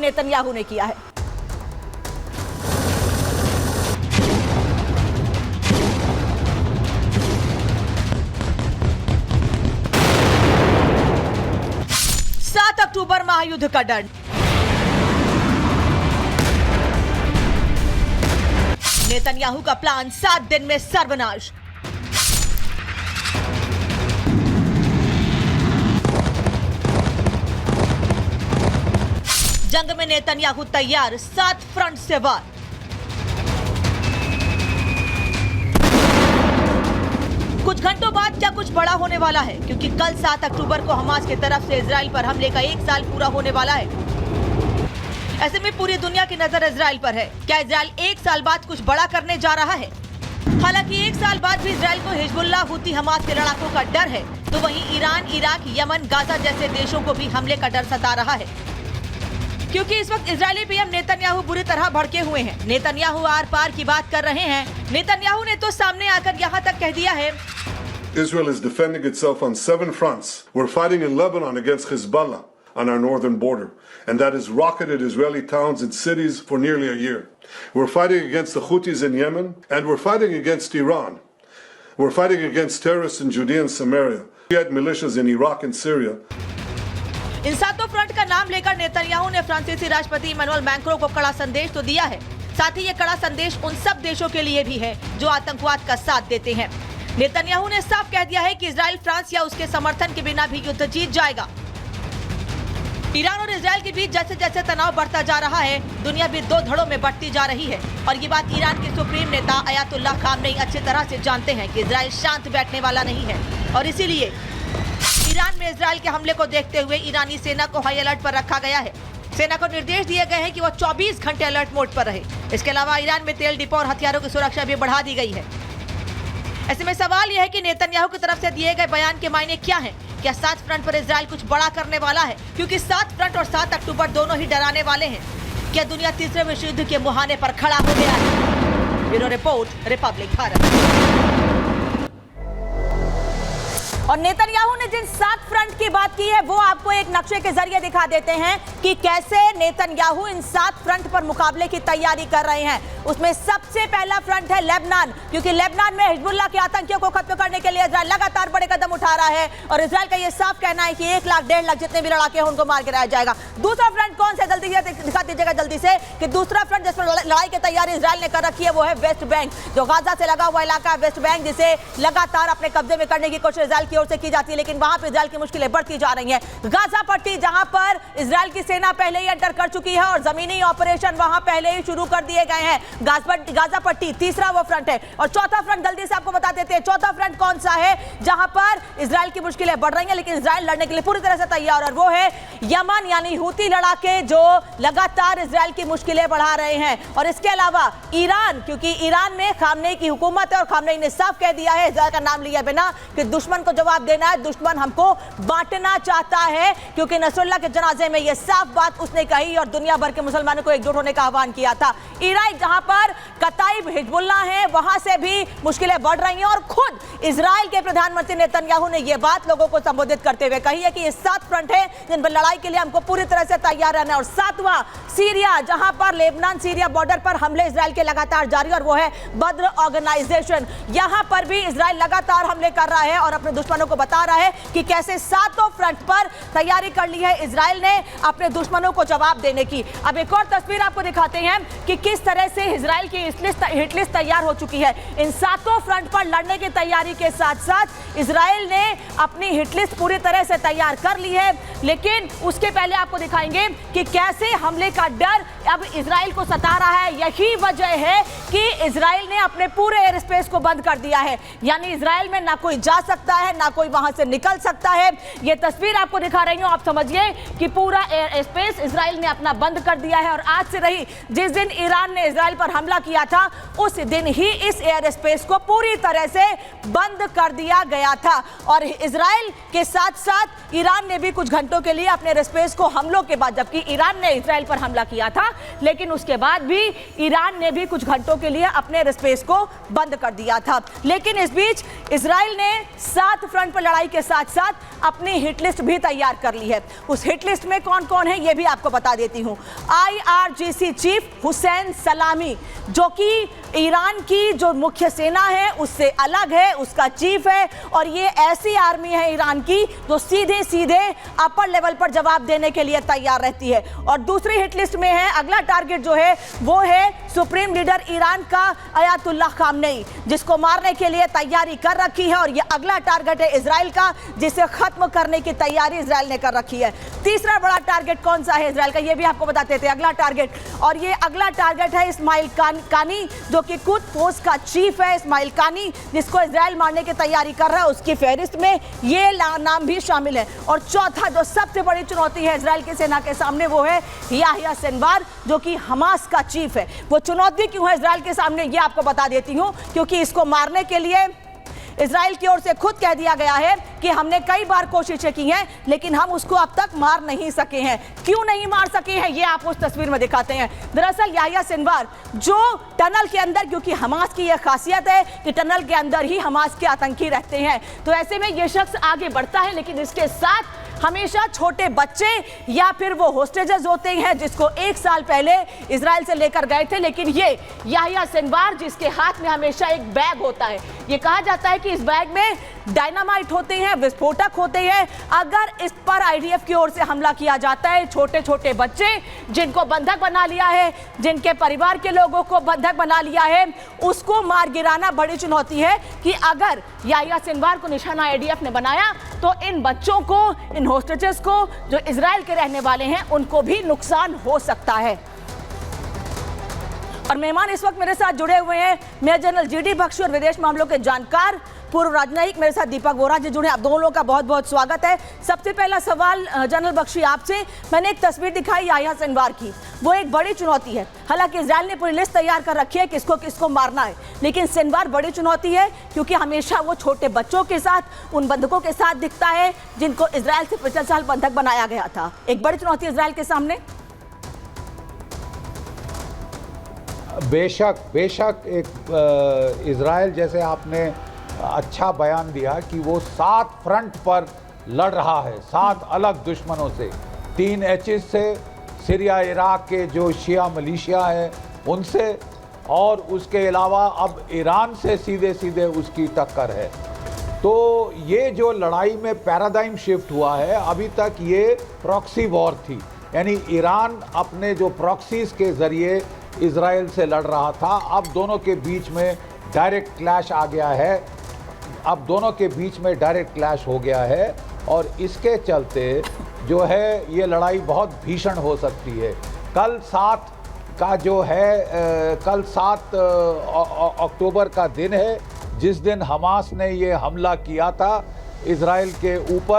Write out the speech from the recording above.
Netanyahu ने किया है। अक्टूबर महायुद्ध का डर। नेतन्याहू का प्लान 7 दिन में सर्वनाश। जंग में नेतन्याहू तैयार, 7 फ्रंट से वार। कुछ घंटों बाद क्या कुछ बड़ा होने वाला है, क्योंकि कल 7 अक्टूबर को हमास की तरफ से इजराइल पर हमले का 1 साल पूरा होने वाला है। ऐसे में पूरी दुनिया की नजर इजराइल पर है। क्या इजराइल 1 साल बाद कुछ बड़ा करने जा रहा है? हालांकि 1 साल बाद भी इजराइल को हिजबुल्लाह, हुती, हमास के लड़ाकों का डर है, तो वहीं ईरान, इराक, यमन, गाजा जैसे देशों को भी हमले का डर सता रहा है, क्योंकि इस वक्त इजरायली पीएम नेतन्याहू बुरी तरह भड़के हुए हैं। नेतन्याहू आर पार की बात कर रहे हैं। नेतन्याहू ने तो सामने आकर यहां तक कह दिया है, Israel is defending itself on 7 fronts. We're fighting in Lebanon against Hezbollah on our northern border, and that has rocketed Israeli towns and cities for nearly a year. We're fighting against the Houthis in Yemen, and we're fighting against Iran. We're fighting against terrorists in Judea and Samaria. We had militias in Iraq and Syria. In 7 front का नाम लेकर Netanyahu ने फ्रांसीसी राष्ट्रपति Emmanuel Macron को कड़ा संदेश तो दिया है। साथ ही ये कड़ा संदेश उन सब देशों के लिए भी है जो आतंकवाद का साथ देते हैं। नेतन्याहू ने साफ कह दिया है कि इजराइल फ्रांस या उसके समर्थन के बिना भी युद्ध जीत जाएगा। ईरान और इजराइल के बीच जैसे जैसे तनाव बढ़ता जा रहा है, दुनिया भी 2 धड़ों में बढ़ती जा रही है, और ये बात ईरान के सुप्रीम नेता अयातुल्लाह खामेनी अच्छी तरह से जानते हैं कि इजराइल शांत बैठने वाला नहीं है, और इसीलिए ईरान में इजराइल के हमले को देखते हुए ईरानी सेना को हाई अलर्ट पर रखा गया है। सेना को निर्देश दिए गए हैं कि वो 24 घंटे अलर्ट मोड पर रहे। इसके अलावा ईरान में तेल डिपो और हथियारों की सुरक्षा भी बढ़ा दी गई है। ऐसे में सवाल यह है कि नेतन्याहू की तरफ से दिए गए बयान के मायने क्या हैं? क्या 7 फ्रंट पर इजराइल कुछ बड़ा करने वाला है? क्योंकि 7 फ्रंट और 7 अक्टूबर दोनों ही डराने वाले हैं। क्या दुनिया तीसरे विश्व युद्ध के मुहाने पर खड़ा हो गया है? Bureau report, Republic Bharat. और नेतन्याहू ने जिन 7 फ्रंट की बात की है वो आपको एक नक्शे के जरिए दिखा देते हैं कि कैसे नेतन्याहू इन 7 फ्रंट पर मुकाबले की तैयारी कर रहे हैं। उसमें सबसे पहला फ्रंट है लेबनान, क्योंकि लेबनान में हिजबुल्लाह के आतंकियों को खत्म करने के लिए इजराइल लगातार बड़े कदम उठा रहा है, और इजराइल का यह साफ कहना है कि 1 लाख 1.5 लाख जितने भी लड़ाके हैं उनको मार गिराया जाएगा। दूसरा फ्रंट कौन सा, जल्दी दिखा दीजिएगा जल्दी से, कि दूसरा फ्रंट जिस पर लड़ाई की तैयारी इजराइल ने कर रखी है वो है वेस्ट बैंक, जो गाजा से लगा हुआ इलाका है वेस्ट बैंक, जिसे लगातार अपने कब्जे में करने की कोशिश इजराइल की ओर से की जाती है, लेकिन वहां पर इजराइल की मुश्किलें बढ़ती जा रही हैं। गाजा पट्टी, जहां पर इजराइल की सेना पहले ही एंटर कर चुकी है और जमीनी ऑपरेशन वहां पहले ही शुरू कर दिए गए हैं। गाजा पट्टी तीसरा वो फ्रंट है। और चौथा फ्रंट जल्दी से आपको बता देते हैं, चौथा फ्रंट कौन सा है जहां पर इजराइल की मुश्किलें बढ़ रही हैं, लेकिन इजराइल लड़ने के लिए पूरी तरह से तैयार, और वो है यमन, यानी हुती लड़ाके जो लगातार इजराइल की मुश्किलें बढ़ा रहे हैं। और इसके अलावा ईरान, क्योंकि ईरान में खामनेई की हुकूमत है और खामनेई ने साफ कह दिया है इजराइल का नाम लिया बिना कि दुश्मन को जवाब देना है, दुश्मन हमको बांटना चाहता है, क्योंकि नसरुल्लाह के जनाजे में यह साफ बात उसने कही और दुनिया भर के मुसलमानों को एकजुट होने का आह्वान किया था। ईरान जहां पर कताइब हिजबुल्लाह है वहां से भी मुश्किलें बढ़ रही हैं, और खुद इजराइल के प्रधानमंत्री नेतन्याहू ने यह बात लोगों को संबोधित करते हुए कही है कि ये 7 फ्रंट है जिन पर लड़ाई के लिए हमको पूरी तरह से तैयार रहना है। और 7वां सीरिया, जहां पर लेबनान सीरिया बॉर्डर पर हमले इजराइल के लगातार जारी, और वो है बद्र ऑर्गेनाइजेशन। यहां पर भी इजराइल लगातार हमले कर रहा है और अपने दुश्मनों को बता रहा है कि कैसे 7 फ्रंट पर तैयारी कर ली है इजराइल ने अपने दुश्मनों को जवाब देने की। अब एक और तस्वीर आपको दिखाते हैं कि किस तरह से इजराइल की हिट लिस्ट तैयार हो चुकी है। इन 7 फ्रंट पर लड़ने की तैयारी के साथ साथ इजराइल ने अपनी हिट लिस्ट पूरी तरह से तैयार कर ली है, लेकिन उसके पहले आपको दिखाएंगे कि कैसे हमले का डर अब इजराइल को सता रहा है। यही वजह है कि इजराइल ने अपने पूरे एयर स्पेस को बंद कर दिया है, यानी इजराइल में ना कोई जा सकता है ना कोई वहां से निकल सकता है। यह तस्वीर आपको दिखा रही हूं, आप समझिए कि पूरा एयर स्पेस इजराइल ने अपना बंद कर दिया है। और आज से रही, जिस दिन ईरान ने इजराइल पर हमला किया था उस दिन ही इस एयर स्पेस को पूरी तरह से बंद कर दिया गया था। और इजराइल के साथ साथ ईरान ने भी कुछ घंटों के लिए अपने एयर स्पेस को हमलों के बाद, जबकि ईरान ने इजराइल पर हमला हमला किया था, लेकिन उसके बाद भी ईरान ने भी कुछ घंटों के लिए अपने स्पेस को बंद कर दिया था। लेकिन इस बीच इजराइल ने 7 फ्रंट पर लड़ाई के साथ साथ अपनी हिट लिस्ट भी तैयार कर ली है। उस हिट लिस्ट में कौन कौन है ये भी आपको बता देती हूं। IRGC चीफ हुसैन सलामी, जो कि ईरान की जो मुख्य सेना है उससे अलग है, उसका चीफ है, और ये ऐसी आर्मी है ईरान की जो सीधे सीधे अपर लेवल पर जवाब देने के लिए तैयार रहती है। और दूसरी हिट लिस्ट में है, अगला टारगेट जो है वो है सुप्रीम लीडर ईरान का अयातुल्लाह खामनेई, जिसको मारने के लिए तैयारी कर रखी है। और ये अगला टारगेट है इजराइल का, जिसे खत्म करने की तैयारी इजराइल ने कर रखी है। तीसरा बड़ा टारगेट कौन सा है इजराइल का, ये भी आपको बताते थे अगला टारगेट, और ये अगला टारगेट है इस्माइल कानी, जो कि खुद फोर्स का चीफ है। इस्माइल कानी, जिसको इजराइल मारने की तैयारी कर रहा है, उसकी फहरिस्त में ये नाम भी शामिल है। और चौथा जो सबसे बड़ी चुनौती है इजराइल की सेना के सामने, वो है याह्या सिनवार, जो कि हमास का चीफ है। वो चुनौती क्यों है इजराइल के सामने, ये आपको बता देती हूं, क्योंकि इसको मारने के लिए इजराइल की ओर से खुद कह दिया गया है कि हमने कई बार कोशिशें की हैं, लेकिन हम उसको अब तक मार नहीं सके हैं। क्यों नहीं मार सके हैं ये आप उस तस्वीर में दिखाते हैं। दरअसल याह्या सिनवार जो टनल के अंदर, क्योंकि हमास की यह खासियत है कि टनल के अंदर ही हमास के आतंकी रहते हैं, तो ऐसे में यह शख्स आगे बढ़ता है, लेकिन इसके साथ हमेशा छोटे बच्चे या फिर वो होस्टेजेस होते हैं, जिसको 1 साल पहले इजराइल से लेकर गए थे। लेकिन ये याह्या सिनवार, जिसके हाथ में हमेशा एक बैग होता है, ये कहा जाता है कि इस बैग में डायनामाइट होते हैं, विस्फोटक होते हैं। अगर इस पर IDF की ओर से हमला किया जाता है, छोटे छोटे बच्चे जिनको बंधक बना लिया है, जिनके परिवार के लोगों को बंधक बना लिया है, उसको मार गिराना बड़ी चुनौती है। कि अगर याह्या सिनवार को निशाना IDF ने बनाया तो इन बच्चों को, इन होस्टेजेस को, जो इजराइल के रहने वाले हैं, उनको भी नुकसान हो सकता है। और मेहमान इस वक्त मेरे साथ जुड़े हुए हैं मेजर जनरल GD बख्शी और विदेश मामलों के जानकार पूर्व राजनयिक मेरे साथ दीपक वोरा जी जुड़े। आप दोनों लोगों का बहुत बहुत स्वागत है। सबसे पहला सवाल जनरल बख्शी आपसे, मैंने एक तस्वीर दिखाई याह्या सिनवार की, वो एक बड़ी चुनौती है। हालांकि इजराइल ने पूरी लिस्ट तैयार कर रखी है किसको किसको मारना है, लेकिन सिनवार बड़ी चुनौती है, क्योंकि हमेशा वो छोटे बच्चों के साथ, उन बंधकों के साथ दिखता है जिनको इजराइल से पिछले साल बंधक बनाया गया था। एक बड़ी चुनौती इजराइल के सामने। बेशक एक इजराइल, जैसे आपने अच्छा बयान दिया कि वो 7 फ्रंट पर लड़ रहा है, 7 अलग दुश्मनों से, 3 एचेस से, सीरिया इराक के जो शिया मलेशिया है उनसे, और उसके अलावा अब ईरान से सीधे सीधे उसकी टक्कर है। तो ये जो लड़ाई में पैराडाइम शिफ्ट हुआ है, अभी तक ये प्रॉक्सी वॉर थी, यानी ईरान अपने जो प्रॉक्सीज के ज़रिए इजराइल से लड़ रहा था। अब दोनों के बीच में डायरेक्ट क्लैश आ गया है, अब दोनों के बीच में डायरेक्ट क्लैश हो गया है, और इसके चलते जो है ये लड़ाई बहुत भीषण हो सकती है। कल 7 का जो है, कल 7 अक्टूबर का दिन है, जिस दिन हमास ने ये हमला किया था इजराइल के ऊपर।